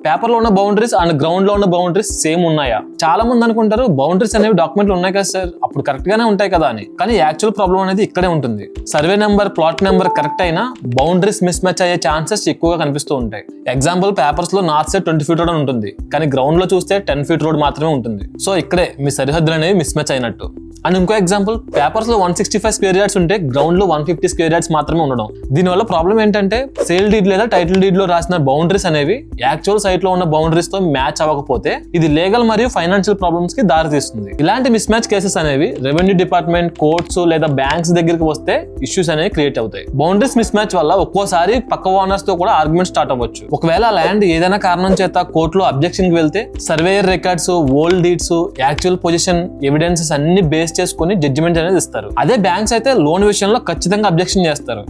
Paper లో ఉన్న boundaries and ground లో ఉన్న బౌండరీస్ సేమ్ ఉన్నాయా? చాలా మంది అనుకుంటారు బౌండరీస్ అనేవి డాక్యుమెంట్ లో ఉన్నాయి కదా సార్, అప్పుడు కరెక్ట్ గానే ఉంటాయి కదా అని. కానీ యాక్చువల్ ప్రాబ్లం అనేది ఇక్కడే ఉంటుంది. Survey number, plot number correct అయినా బౌండరీస్ మిస్ మ్యాచ్ అయ్యే ఛాన్సెస్ ఎక్కువగా కనిపిస్తూ ఉంటాయి. ఎగ్జాంపుల్, పేపర్స్ లో నార్త్ సైడ్ 20 feet రోడ్ ఉంటుంది, కానీ గ్రౌండ్ లో చూస్తే 10 feet రోడ్ మాత్రమే ఉంటుంది. సో ఇక్కడే మీ సరిహద్దులు అనేవి మిస్ మ్యాచ్ అయినట్టు. అండ్ ఇంకో ఎగ్జాంపుల్, పేపర్స్ లో 165 square yards ఉంటే గ్రౌండ్ లో 150 square yards మాత్రమే ఉండడం. దీనివల్ల ప్రాబ్లం ఏంటంటే సేల్ డీడ్ లేదా టైటిల్ డీడ్ లో రాసిన బౌండరీస్ అనేవి యాక్చువల్ సైట్ లో ఉన్న బౌండరీస్ తో మ్యాచ్ అవ్వకపోతే ఇది లీగల్ మరియు ఫైనాన్షియల్ ప్రాబ్లమ్స్ కి దారితీస్తుంది. ఇలాంటి మిస్ మ్యాచ్ కేసెస్ అనేవి రెవెన్యూ డిపార్ట్మెంట్, కోర్ట్స్ లేదా బ్యాంక్స్ దగ్గరికి వస్తే ఇష్యూస్ అనేవి క్రియేట్ అవుతాయి. బౌండరీస్ మిస్ మ్యాచ్ వల్ల ఒక్కోసారి పక్క ఓనర్స్ తో కూడా ఆర్గ్యుమెంట్ స్టార్ట్ అవ్వచ్చు. ఒకవేళ ల్యాండ్ ఏదైనా కారణం చేత కోర్టులో అబ్జెక్షన్ కి వెళ్తే surveyor records, old deeds, actual position, evidences అన్ని బేస్ చేసుకుని జడ్జిమెంట్ అనేది ఇస్తారు. అదే బ్యాంక్స్ అయితే లోన్ విషయంలో ఖచ్చితంగా అబ్జెక్షన్ చేస్తారు.